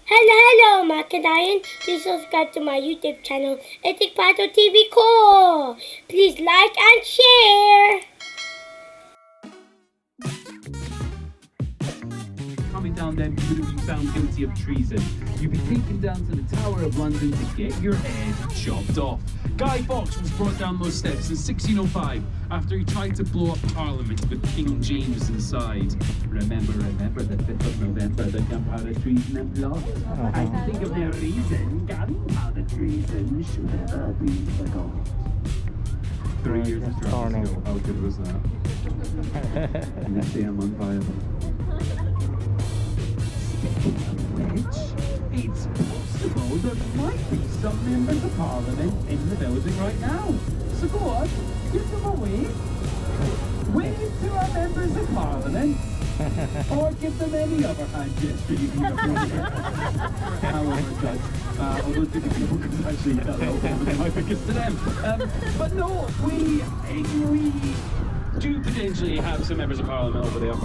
Hello, mga kadayan. Please subscribe to my YouTube channel, itikpatoTVko. Please like and share. Coming down then, you would be found guilty of treason. You'd be taken down to the Tower of London to get your head chopped off. Guy Fawkes was brought down those steps in 1605 after he tried to blow up Parliament with King James inside. Remember the 5th of November, the gunpowder treason and plot. I think of no reason gunpowder treason should ever be forgotten. 3 years of trial. How good was that? And they say I'm unviable. It's possible there might be some members of Parliament in the building right now. So go on, give them a wave. Wave to our members of Parliament. Or give them any other hand gesture you can give. However, Judge, although different people can actually get that little bit my focus to them. But no, we do potentially have some members of Parliament over there.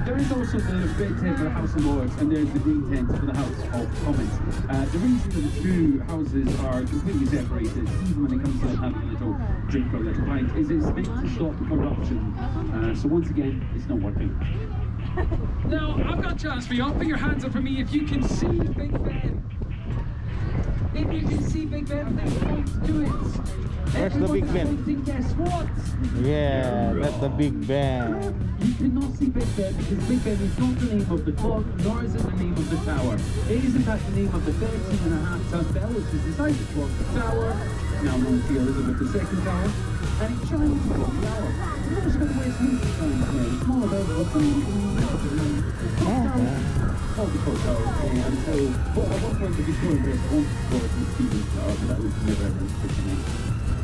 There is also the red tent for the House of Lords, and there's the green tent for the House of Commons. The reason that the two houses are completely separated, even when it comes to having a little drink or a little pint, is it's meant to stop corruption. So once again, it's not working. Now, I've got a chance for you. I'll put your hands up for me if you can see Big Ben. If you can see Big Ben, then point to it. Where's the Big Ben? Guess what? Yeah, that's the Big Ben. You cannot see Big Ben because Big Ben is not the name of the clock, nor is it the name of the tower. It is in fact the name of the 13.5-ton bell, which is beside the clock tower, now known as the Elizabeth II Tower, and it chimes the clock tower. You notice how the Westminster chimes now, the smaller bells will come of the clock tower until, well, at one point the Victorian West wanted to call it the Stephen's Tower, but that was never ever officially.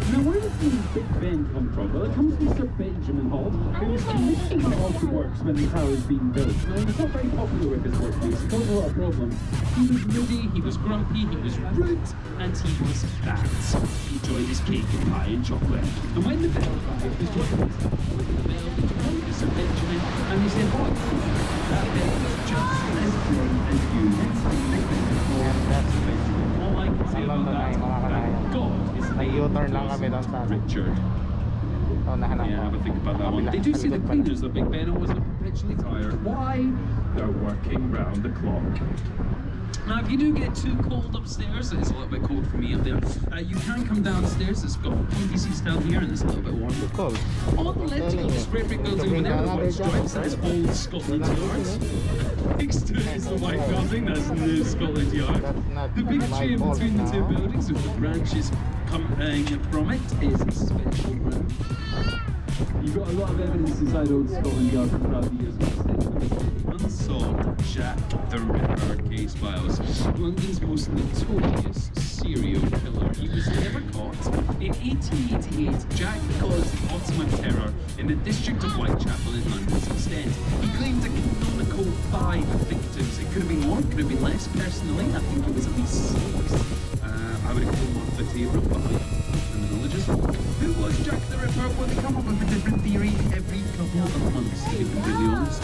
Now, where does the Big Ben come from? Well, it comes from Sir Benjamin Hall, who was commissioning all the works when the tower was being built. Now, he was not very popular with his workplace. He caused a lot of problems. He was moody, he was grumpy, he was rude, and he was fat. He enjoyed his cake and pie and chocolate. And when the bell arrived, his workers went to the bell, they told Sir Benjamin, and he said, "What? That bell is just as good as you." Hence the Big Ben called Sir Benjamin. All I can say about that, thank God, is U-turn lang kami doon sa Richard. Yeah, have a think about that one. They do say the cleaners of Big Ben always look perpetually tired. Why? They're working round the clock. Now, if you do get too cold upstairs, it's a little bit cold for me up there, you can come downstairs. It's got pointy seats down here and it's a little bit warm. cold. All the electrical spray brick building over there, the white stripes, that's old Scotland Yard. Next to it is the white building, that's new Scotland Yard. The big tree in between the two buildings with the branches coming from it is a special room. You've got a lot of evidence inside old Scotland Yard from throughout the years. Unsolved Jack the Ripper case files. London's most notorious serial killer. He was never caught. In 1888, Jack caused the Ottoman terror in the district of Whitechapel in London's East End. He claimed a canonical 5 victims. It could have been more, could have been less. Personally, I think it was at least 6. I would have called Cathedral, but criminologist. Who was Jack the Ripper? Well, they come up with a different theory every couple of months, to be completely honest.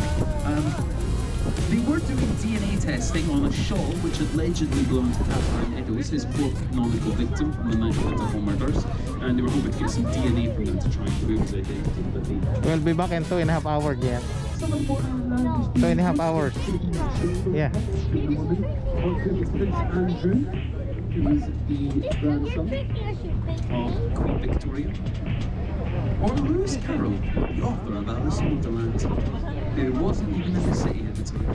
They were doing DNA testing on a shawl which had allegedly belonged to Catherine Eddowes, his fourth canonical victim from the 1924 murders, and they were hoping to get some DNA from them to try and prove his identity. But they We'll be back in 2.5 hours yet. 2.5 hours. Yeah. Prince Andrew, who is the grandson of Queen Victoria, or Lewis Carroll, the author of Alice in Wonderland, who wasn't even in the city at the time.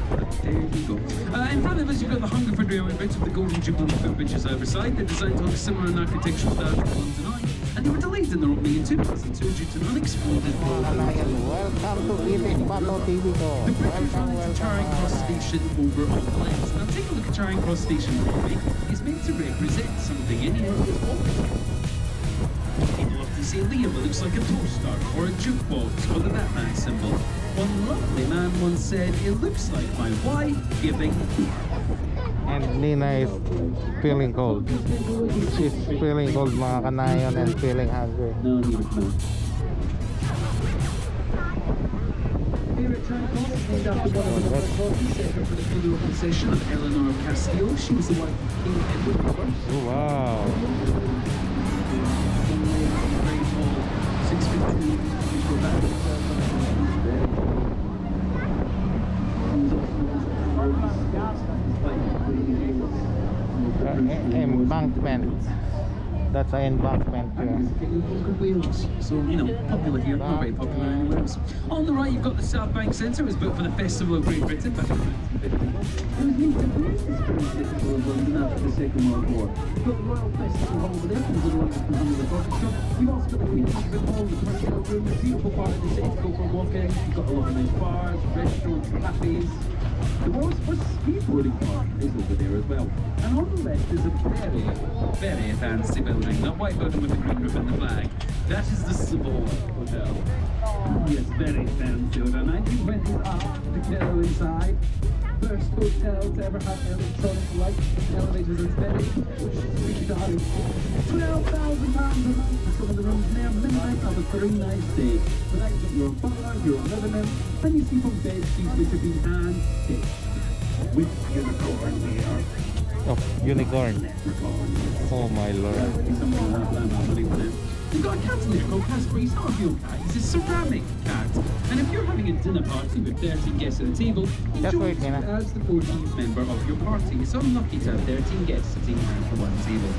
But there you go. In front of us, you've got the Hunger for Railway Bridge with the Golden Jubilee footbridges either side. They're designed to look similar in architectural style to London Eye, and they were delayed in their opening in 2002 due to an unexploded Welcome to itikpatoTVko. the bridge running to Charing Cross Station over on the left. Now take a look at Charing Cross Station for me. It's meant to represent something anywhere with people often say Liam, it looks like a toaster or a jukebox or the Batman symbol. One lovely man once said, it looks like my wife giving birth. And Nina is feeling cold. She's feeling cold, mga kanayon, and feeling hungry. No, he was not. Here at Charing Cross, named after one of the first coffee centre for the Philadelphia succession of Eleanor of Castile. She was the wife of King Edward I. Oh, wow. Very tall, 6'2", which were back. Embankment. That's an embankment here. So, you know, popular here, not very popular anywhere else. On the right, you've got the South Bank Centre. It was built for the Festival of Great Britain back in 1950. It was linked to the Festival of London after the Second World War. You've got the Royal Festival Hall over there, from the London from the Orchestra. You've also got the Queen's Exhibit Hall, the Cathedral Room, the beautiful part of the city to go for a walk in. You've got a lot of nice bars, restaurants, cafes. The world's first skateboarding park is over there as well. And on the left is a very, very fancy building. That white building with the green roof and the flag. That is the Savoy Hotel. Yes, very fancy. Over 1920s art, the killer inside. First hotel to ever have electronic lights, elevators and steady. £12,000 a month for some of the rooms there. Midnight of a 3-night stay. But that's got your butler, your living room, and you see from bed sheets which have been hand-stitched with unicorn here. Oh, unicorn. Oh my lord. You've got a cat in there called Casper. He's not a real cat, he's a ceramic cat. And if you're having a dinner party with 13 guests at a table, he That's joins right, you Nina. as the 14th member of your party. It's unlucky to have 13 guests sitting around for one table.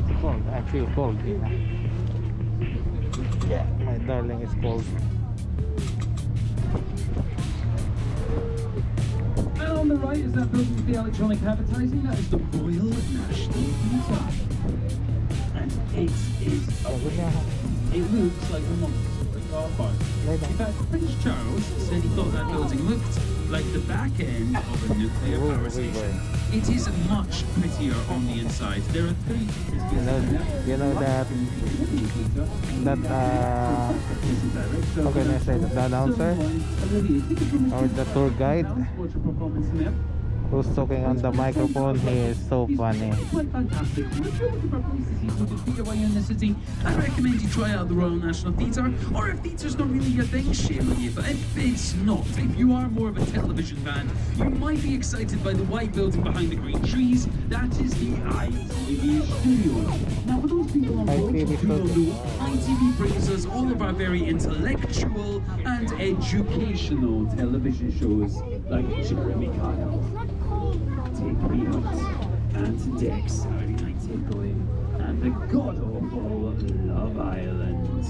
It's cold. I feel cold, Nina. Yeah, my darling is cold. And on the right is that building with the electronic advertising. That is the Royal National Theatre. And it looks like a monster car park. In fact, Prince Charles said he thought that building looked like the back end of a nuclear power station. It is much prettier on the inside. There are 3 theatres. You know that how can I say that, the announcer or the tour guide who's talking on the microphone, he is so funny. It's quite fantastic. If you're looking for a place to see some good theatre while you're in the city, I recommend you try out the Royal National Theatre. Or if theatre's not really your thing, shame on you. But if it's not, if you are more of a television fan, you might be excited by the white building behind the green trees. That is the ITV studio. Now, for those people on board who don't know, ITV brings us all of our very intellectual and educational television shows like Jeremy Kyle, Take Me Out, and Dex Saturday Night Takeaway, and the god-awful Love Island.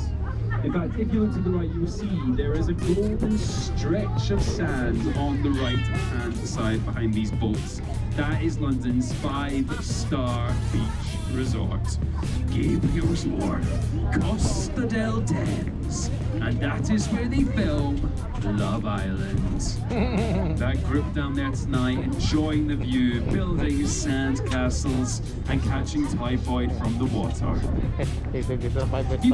In fact, if you look to the right, you will see there is a golden stretch of sand on the right-hand side behind these boats. That is London's 5-star beach resort. Gabriel's Wharf, Costa del Thames, and that is where they film Love Island. That group down there tonight enjoying the view, building sand castles and catching typhoid from the water. You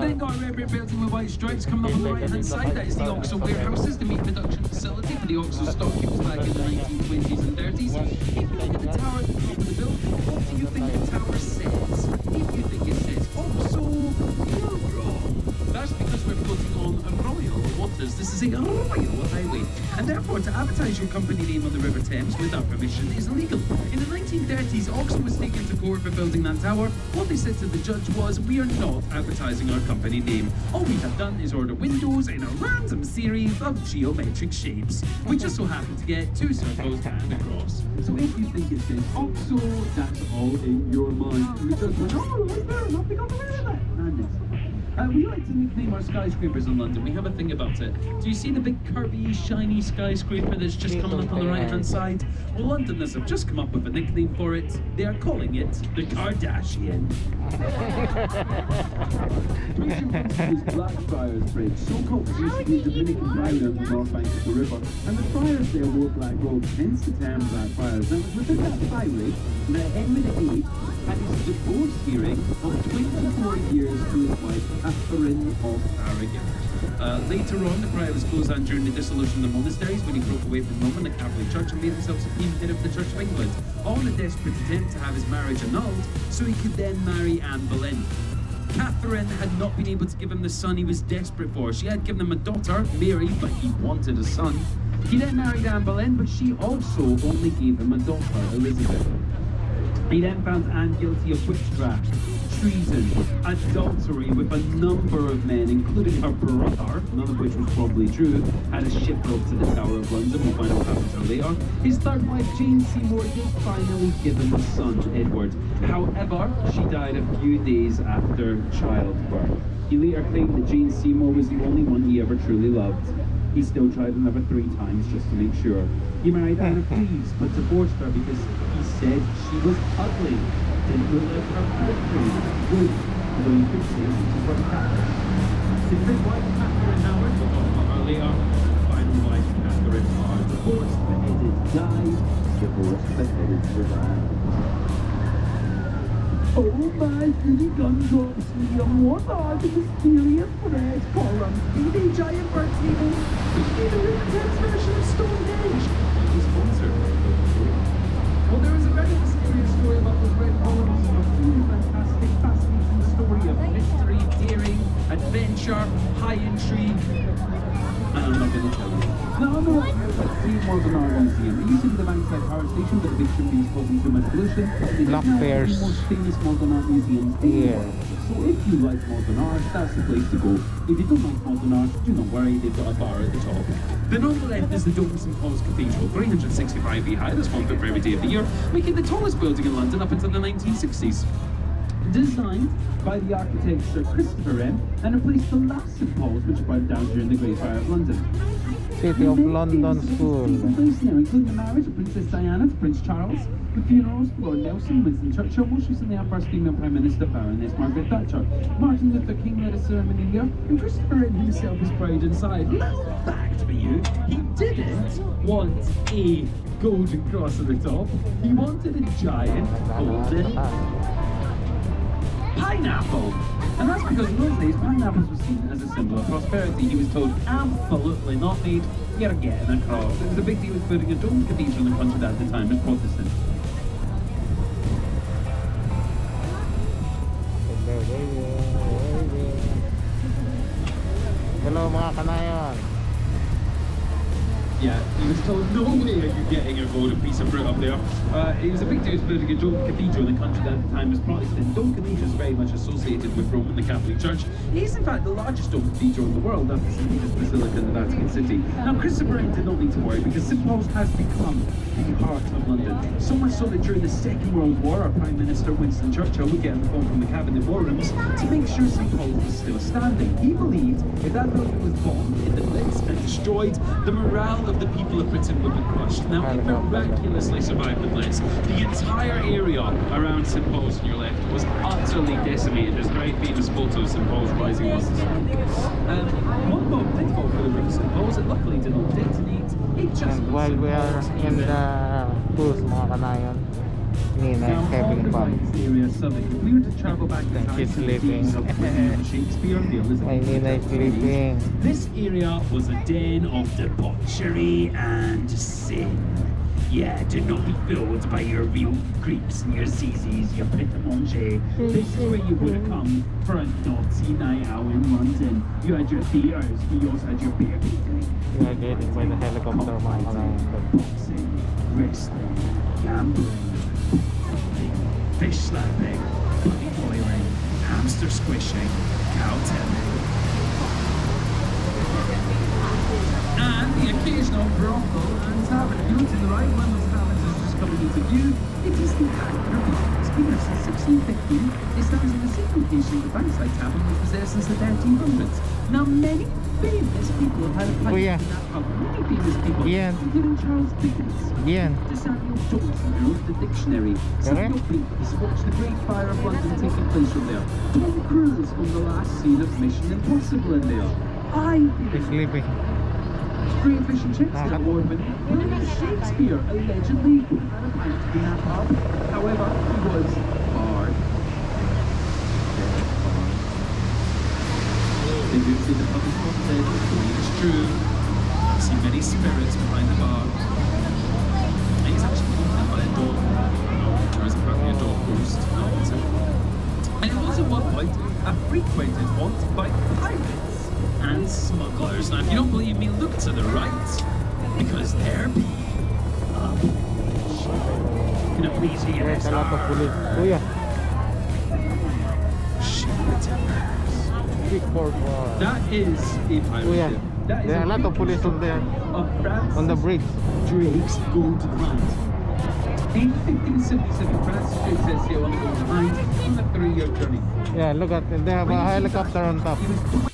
then got a red brick building with white stripes coming up on the right hand side. That is the Oxo warehouses, the meat production facility for the Oxo stockkeepers back in the 1920s and 30s. If you look at the tower at the top of the building, what do you think the tower says? If you think it says Oxo, you're wrong. That's because we're floating on royal waters. This is a royal highway, and therefore to advertise your company name on the River Thames without permission is illegal. In the 1930s, Oxo was taken to court for building that tower. What they said to the judge was, we are not advertising our company name. All we have done is order windows in a random series of geometric shapes. We just so happen to get 2 circles and a cross. So if you think it says Oxo, that's all in your mind. And the judge went, oh, that's fair enough, we got away with it. We like to nickname our skyscrapers in London. We have a thing about it. Do you see the big curvy, shiny skyscraper that's just coming up on the right-hand side? Well, Londoners have just come up with a nickname for it. They are calling it the Kardashian. Blackfriars Bridge, so called because it used to be a Dominican island on the north bank of the river, and the friars there wore black robes, hence the term Blackfriars. Now, it was within that highway that Henry VIII had his divorce Deering of 24 years to his wife Catherine of Aragon. Later on, the prior was closed down during the dissolution of the monasteries when he broke away from Rome and the Catholic Church and made himself supreme head of the Church of England, all in a desperate attempt to have his marriage annulled so he could then marry Anne Boleyn. Catherine had not been able to give him the son he was desperate for. She had given him a daughter, Mary, but he wanted a son. He then married Anne Boleyn, but she also only gave him a daughter, Elizabeth. He then found Anne guilty of witchcraft, treason, adultery with a number of men, including her brother, none of which was probably true, had a ship built to the Tower of London. We'll find out what happens to her later. His third wife, Jane Seymour, did finally give him a son, Edward. However, she died a few days after childbirth. He later claimed that Jane Seymour was the only one he ever truly loved. He still tried another 3 times just to make sure. He married Anne of Cleves, but divorced her because he said she was ugly. Didn't look like her poetry. Good, though you could say she was from Catherine. His fifth wife, Catherine Howard, we'll talk about her later. Final wife, Catherine Howard, divorced, beheaded, died. Divorced, beheaded, survived. Oh my goody gumdrops, Liam, what are the mysterious red columns? BB giant bird tables, which be the Lunatem's version of Stonehenge. He's sponsored. Well, there is a very mysterious story about those red columns. A truly fantastic, fascinating story of mystery, daring, adventure, high intrigue. And I'm not going to tell you. Now, I'm not at the Seymour Museum. It used to be the Bankside Power Station, but the big tree is causing too much pollution. It is now one of the most famous modern art museums in the world. So if you like modern art, that's the place to go. If you don't like modern art, do not worry, they've got a bar at the top. Then on the left is the dome of St Paul's Cathedral, 365 feet high. That's 1 foot for every day of the year, making the tallest building in London up until the 1960s. Designed by the architect Sir Christopher Wren and replaced the last St Paul's, which burned down during the Great Fire of London. City of London School. Including the marriage of Princess Diana to Prince Charles, the funerals of Lord Nelson, Winston Churchill, most recently our first female Prime Minister, Baroness Margaret Thatcher. Martin Luther King led a ceremony here, and Christopher Wren himself was buried inside. Little fact for you, he didn't want a golden cross at the top, he wanted a giant golden pineapple. And that's because in those days, pineapples were seen as a symbol of prosperity. He was told, absolutely not, mate, you're getting a cross. It was a big deal with putting a domed cathedral in front of that at the time as Protestant. Hello mga kanayon. Yeah, he was told, no way are you getting a golden piece of fruit up there. It was a big deal building a dome cathedral in the country that at the time was Protestant. Dome cathedral is very much associated with Rome and the Catholic Church. It is in fact the largest dome cathedral in the world after St. Peter's Basilica in the Vatican City. Now Christopher Wren did not need to worry because St Paul's has become the heart of London. So much so that during the Second World War, our Prime Minister Winston Churchill would get on the phone from the cabinet war rooms to make sure St Paul's was still standing. He believed if that building was bombed in the Blitz and destroyed, the morale of the people of Britain would be crushed. Now, it miraculously survived the Blitz. The entire area around St Paul's on your left was utterly decimated. There's a very famous photo of St Paul's rising above the sun. One bomb did fall for the roof of St Paul's. It luckily did not detonate. It just And while we are in the booth mga kanayon, Nina is having fun. If we were to travel back to And she's sleeping. Shakespeare, My Nina is sleeping. this area was a den of debauchery and sin. Yeah, do not be fooled by your real creeps and your ZZs, your pret-a-manger. This is where you would have come for a naughty night out in London. You had your theatres, but you also had your beer picnic. We are getting by the helicopter mga kanayon. Boxing, wrestling, gambling, fish slapping, bloody boiling, hamster squishing, cow telling. And the occasional brothel and tavern. If you look to the right, one of those taverns is just coming into view. It is the Hackney. It's been there since 1615. It stands in the same location as the Bankside Tavern, which was there since the 1300s. Now, many famous people have had a pipe in that pub. Many famous people, including Charles Dickens, to Samuel Johnson, who wrote the dictionary. Samuel Pepys watched the Great Fire of London taking place from there. Tom Cruise from the last scene of Mission Impossible in there. He's sleeping. Free fish and chips that award winning. William Shakespeare allegedly had a pint in that pub. However, he was barred. quite a frequented haunt by pirates and smugglers. Now, if you don't believe me, look to the right, because there be a Can I please hear There's a lot of police. Kuya, big board. That is a pirate Kuya, ship. That is there are a lot of police on there, of France on the bridge. Drake's Gold Hunt. In 1577, Francis Drake says he wanted to go on a hunt on a 3-year journey. Yeah, look at, they have a helicopter on top. He was